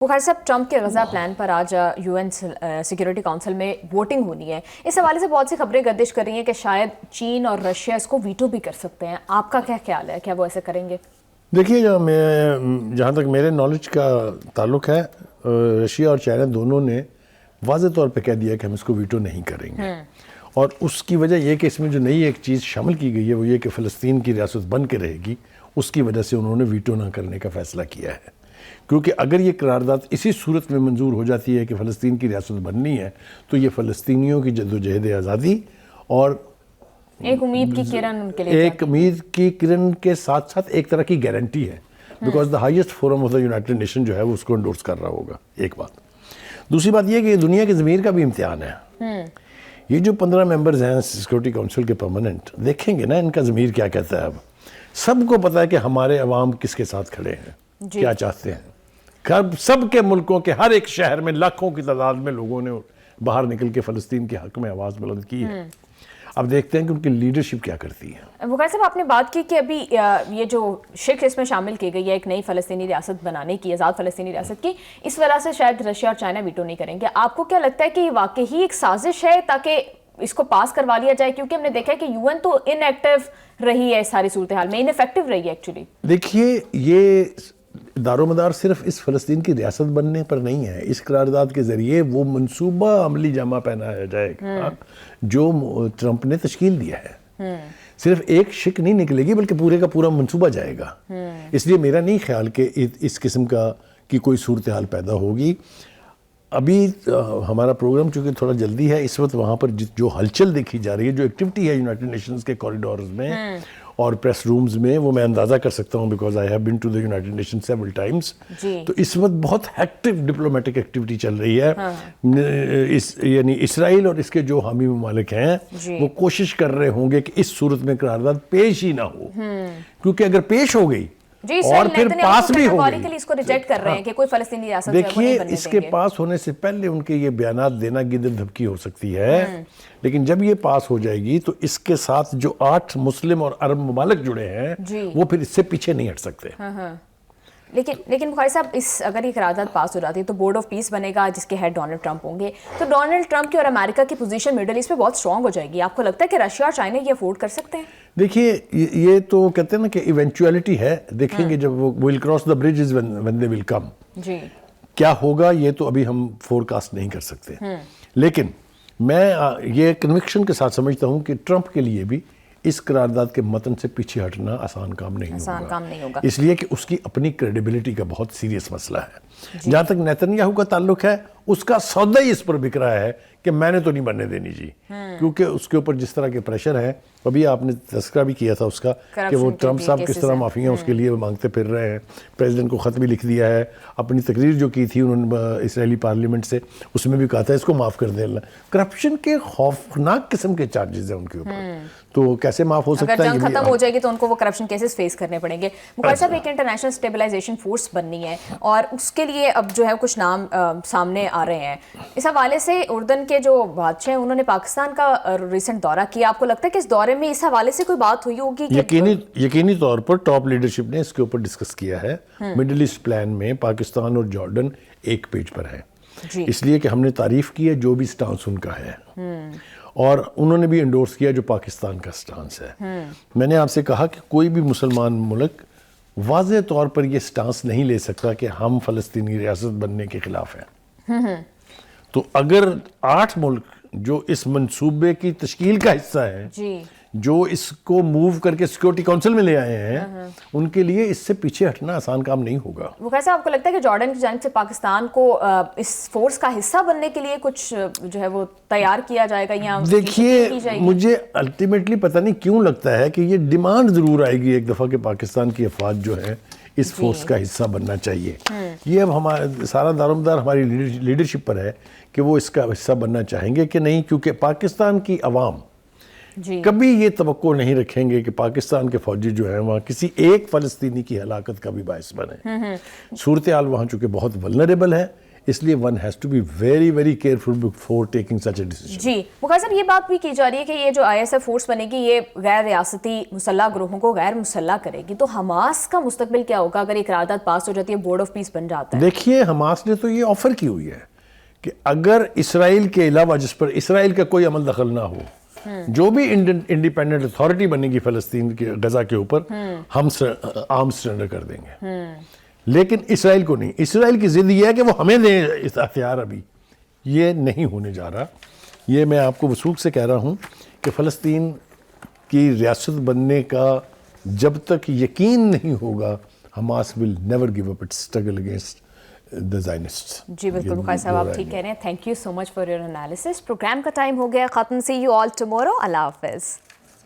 बुखार साहब, ट्रंप के गज़ा प्लान पर आज यूएन सिक्योरिटी काउंसिल में वोटिंग होनी है। इस हवाले से बहुत सी खबरें गर्दिश कर रही हैं कि शायद चीन और रशिया इसको वीटो भी कर सकते हैं। आपका क्या ख्याल है, क्या वो ऐसे करेंगे? देखिए, जहाँ तक मेरे नॉलेज का ताल्लुक है, रशिया और चाइना दोनों ने वाज़ेह तौर पे कह दिया कि हम इसको वीटो नहीं करेंगे। और उसकी वजह यह कि इसमें जो नई एक चीज़ शामिल की गई है वो ये कि फ़लस्तीन की रियासत बन के रहेगी। उसकी वजह से उन्होंने वीटो ना करने का फ़ैसला किया है, क्योंकि अगर ये करारदाद इसी सूरत में मंजूर हो जाती है कि फ़लस्तीन की रियासत बननी है तो ये फ़लस्तीनियों की जद्दोजहद आज़ादी और एक उम्मीद की किरण उनके लिए, एक उम्मीद की किरण के साथ साथ एक तरह की गारंटी है, because the highest forum of the United nation जो है वो उसको एंडोर्स कर रहा होगा। एक बात। दूसरी बात यह कि ये दुनिया की ज़मीर का भी इम्तिहान है। ये जो 15 मेंबर्स हैं सिक्योरिटी काउंसिल के परमानेंट, देखेंगे ना इनका ज़मीर क्या कहता है। अब सबको पता है कि हमारे अवाम किसके साथ खड़े हैं, क्या चाहते हैं। सब के मुल्कों के हर एक शहर में लाखों की तादाद में लोगों ने बाहर निकल के फ़लस्तीन के हक़ में आवाज़ बुलंद की है। अब देखते हैं कि उनकी लीडरशिप क्या करती है। बुखार साहब, आपने बात की कि अभी ये जो शिक इसमें शामिल की गई है एक नई फ़लस्तीनी रियासत बनाने की, आज़ाद फ़लस्तीनी रियासत की, इस वजह से शायद रशिया और चाइना वीटो नहीं करेंगे। आपको क्या लगता है कि ये वाकई ही एक साजिश है ताकि इसको पास करवा लिया जाए? क्योंकि हमने देखा है कि यूएन तो इनएक्टिव रही है सारी सूरत हाल में, इनफेक्टिव रही है एक्चुअली। देखिए, ये दारोमदार सिर्फ इस फ़लस्तीन की रियासत बनने पर नहीं है। इस करारदाद के ज़रिए वो मंसूबा अमली जामा पहनाया जाएगा जो ट्रंप ने तश्कील दिया है। सिर्फ एक शिक नहीं निकलेगी बल्कि पूरे का पूरा मंसूबा जाएगा। इसलिए मेरा नहीं ख्याल कि इस किस्म की कोई सूरत हाल पैदा होगी। अभी हमारा प्रोग्राम चूँकि थोड़ा जल्दी है, इस वक्त वहाँ पर जो हलचल देखी जा रही है, जो एक्टिविटी है यूनाइटेड नेशंस के कॉरिडोर्स में और प्रेस रूम्स में, वो मैं अंदाज़ा कर सकता हूँ because I have been to the United Nations several times. तो इस वक्त बहुत एक्टिव डिप्लोमेटिक एक्टिविटी चल रही है। यानी इसराइल और इसके जो हामी ममालिक हैं वो कोशिश कर रहे होंगे कि इस सूरत में करारदाद पेश ही ना हो, क्योंकि अगर पेश हो गई और फिर पास भी हो गई, इसको रिजेक्ट कर रहे हैं कि कोई फ़लस्तीनी रियासत देखिए इसके पास होने से पहले उनके ये बयानात देना गिदर धमकी हो सकती है। लेकिन जब ये पास हो जाएगी तो इसके साथ जो 8 मुस्लिम और अरब ममालिक जुड़े हैं वो फिर इससे पीछे नहीं हट सकते। लेकिन बुखारी साहब, अगर ये करारदाद पास हो जाती है तो बोर्ड ऑफ पीस बनेगा जिसके हेड डोनाल्ड ट्रंप होंगे। तो डोनाल्ड ट्रंप की और अमेरिका की पोजीशन मिडल ईस्ट में बहुत स्ट्रांग हो जाएगी। आपको लगता है कि रशिया और चाइना ये अफोर्ड कर सकते हैं? देखिए, ये तो कहते हैं ना कि इवेंचुअलिटी है। देखेंगे जब वो will cross the bridges when they will come. क्या होगा ये तो अभी हम फोरकास्ट नहीं कर सकते। लेकिन मैं ये कन्विक्शन के साथ समझता हूँ कि ट्रंप के लिए भी इस करारदाद के मतन से पीछे हटना आसान काम नहीं होगा। इसलिए कि उसकी अपनी क्रेडिबिलिटी का बहुत सीरियस मसला है। जहाँ तक नेतन्याहू का ताल्लुक है, उसका सौदा ही इस पर बिक रहा है कि मैंने तो नहीं बनने देनी जी, क्योंकि उसके ऊपर जिस तरह के प्रेशर है, अभी आपने तस्करा भी किया था उसका कि वो ट्रंप साहब किस तरह माफ़ी है उसके लिए मांगते फिर रहे हैं। प्रेसिडेंट को ख़त भी लिख दिया है। अपनी तकरीर जो की थी उन्होंने इसराइली पार्लियामेंट से, उसमें भी कहा था इसको माफ़ कर देना। करप्शन के खौफनाक किस्म के चार्जेस हैं उनके ऊपर, तो कैसे माफ़ हो सकता है? अगर जंग खत्म हो जाएगी तो उनको वो करप्शन केसेस फेस करने पड़ेंगे। बुखारी साहब, एक इंटरनेशनल स्टेबलाइजेशन फोर्स बननी है और उसके लिए अब जो है कुछ नाम सामने आ रहे हैं। इस हवाले से उर्दन के जो बादशाह हैं उन्होंने पाकिस्तान का रिसेंट दौरा किया। आपको लगता है कि इस दौरे में इस हवाले से कोई बात हुई होगी? यकीनी तौर पर टॉप लीडरशिप ने इसके ऊपर डिस्कस किया है। मिडिल ईस्ट प्लान में पाकिस्तान और जॉर्डन एक पेज पर है, इसलिए कि हमने तारीफ की है जो भी स्टांस उनका है और उन्होंने भी एंडोर्स किया जो पाकिस्तान का स्टांस है। मैंने आपसे कहा कि कोई भी मुसलमान मुल्क वाज़ेह तौर पर यह स्टांस नहीं ले सकता कि हम फ़लस्तीनी रियासत बनने के खिलाफ हैं। तो अगर 8 मुल्क जो इस मंसूबे की तश्कील का हिस्सा है, जो इसको मूव करके सिक्योरिटी काउंसिल में ले आए हैं, उनके लिए इससे पीछे हटना आसान काम नहीं होगा। वो कैसे आपको लगता है कि जॉर्डन की जानिब से पाकिस्तान को इस फोर्स का हिस्सा बनने के लिए कुछ जो है वो तैयार किया जाएगा या? देखिए, मुझे अल्टीमेटली पता नहीं क्यों लगता है कि ये डिमांड जरूर आएगी एक दफ़ा कि पाकिस्तान की अफवाज जो है इस फोर्स का हिस्सा बनना चाहिए। ये अब हमारा सारा दारोमदार हमारी लीडरशिप पर है कि वो इसका हिस्सा बनना चाहेंगे कि नहीं, क्योंकि पाकिस्तान की अवाम कभी ये तवक्को नहीं रखेंगे कि पाकिस्तान के फौजी जो हैं वहाँ किसी एक फ़लस्तीनी की हलाकत का भी बायस बने। सूरत हाल वहाँ चूँकि बहुत वल्नरेबल है, اس لیے one has to be very very careful before taking such a decision. جی مقاصد صاحب، یہ بات بھی کی جا رہی ہے کہ یہ جو آئی ایس ایف فورس بنے گی یہ غیر ریاستی مسلح گروہوں کو غیر مسلح کرے گی، تو حماس کا مستقبل کیا ہوگا اگر یہ قرارداد پاس ہو جاتی ہے، بورڈ آف پیس بن جاتا ہے؟ دیکھیے حماس نے تو یہ آفر کی ہوئی ہے کہ اگر اسرائیل کے علاوہ جس پر اسرائیل کا کوئی عمل دخل نہ ہو، جو بھی انڈیپینڈنٹ اتھارٹی بنے گی فلسطین کے غزہ کے اوپر، ہم آرم سرنڈر کر دیں گے. لیکن اسرائیل کو نہیں. اسرائیل کی ضد یہ ہے کہ وہ ہمیں دیں ہتھیار. ابھی یہ نہیں ہونے جا رہا. یہ میں آپ کو وثوق سے کہہ رہا ہوں کہ فلسطین کی ریاست بننے کا جب تک یقین نہیں ہوگا، Hamas will never give up its struggle against the Zionists. جی بالکل مقاصد صاحب، آپ ٹھیک کہہ رہے ہیں. Thank you so much for your analysis. Programme کا ٹائم ہو گیا ختم. سی یو آل ٹمورو. اللہ حافظ.